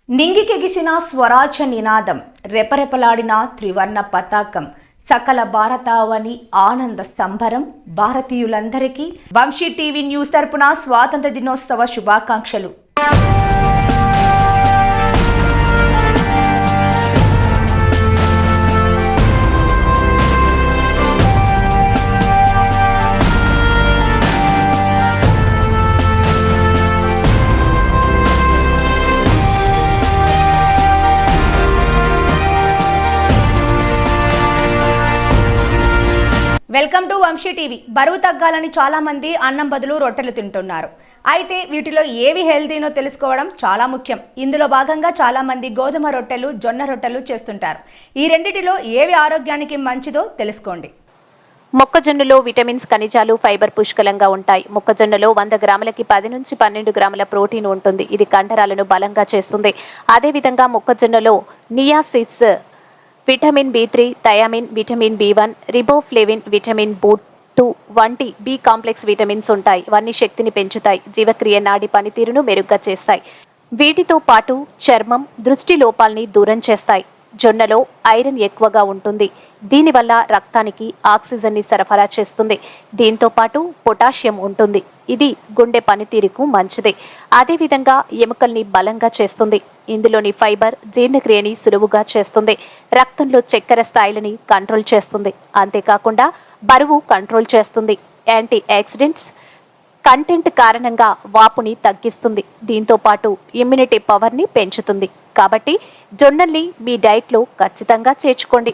నింగికెగిసిన స్వరాజ్య నినాదం, రెపరెపలాడిన త్రివర్ణ పతాకం, సకల భారతావని ఆనంద సంబరం. భారతీయులందరికీ వంశీ టీవీ న్యూస్ తరపున స్వాతంత్ర దినోత్సవ శుభాకాంక్షలు. Welcome to Vamshi TV. బరువు తగ్గాలని చాలా మంది అన్నం బదులు రొట్టెలు తింటున్నారు. అయితే వీటిలో ఏవి హెల్తీనో తెలుసుకోవడం చాలా ముఖ్యం. ఇందులో భాగంగా చాలా మంది గోధుమ రొట్టెలు, జొన్న రొట్టెలు చేస్తుంటారు. ఈ రెండిటిలో ఏవి ఆరోగ్యానికి మంచిదో తెలుసుకోండి. మొక్కజొన్నలో విటమిన్స్, ఖనిజాలు, ఫైబర్ పుష్కలంగా ఉంటాయి. మొక్కజొన్నలో 100 గ్రాములకి 10 నుంచి 12 గ్రాముల ప్రోటీన్ ఉంటుంది. ఇది కండరాలను బలంగా చేస్తుంది. అదేవిధంగా మొక్కజొన్నలో niacin, vitamin B3, thiamine, vitamin B1, riboflavin, vitamin B2 వంటి బి కాంప్లెక్స్ విటమిన్స్ ఉంటాయి. ఇవన్నీ శక్తిని పెంచుతాయి, జీవక్రియ, నాడి పనితీరును మెరుగ్గా చేస్తాయి. వీటితో పాటు చర్మం, దృష్టి లోపాలని దూరం చేస్తాయి. జొన్నలో ఐరన్ ఎక్కువగా ఉంటుంది. దీనివల్ల రక్తానికి ఆక్సిజన్ని సరఫరా చేస్తుంది. దీంతో పాటు పొటాషియం ఉంటుంది. ఇది గుండె పనితీరుకు మంచిది. అదేవిధంగా ఎముకల్ని బలంగా చేస్తుంది. ఇందులోని ఫైబర్ జీర్ణక్రియని సులువుగా చేస్తుంది. రక్తంలో చక్కెర స్థాయిలని కంట్రోల్ చేస్తుంది. అంతేకాకుండా బరువు కంట్రోల్ చేస్తుంది. యాంటీ ఆక్సిడెంట్స్ కంటెంట్ కారణంగా వాపుని తగ్గిస్తుంది. దీంతో పాటు ఇమ్యూనిటీ పవర్ని పెంచుతుంది. కాబట్టి జొన్నల్ని మీ డైట్లో ఖచ్చితంగా చేర్చుకోండి.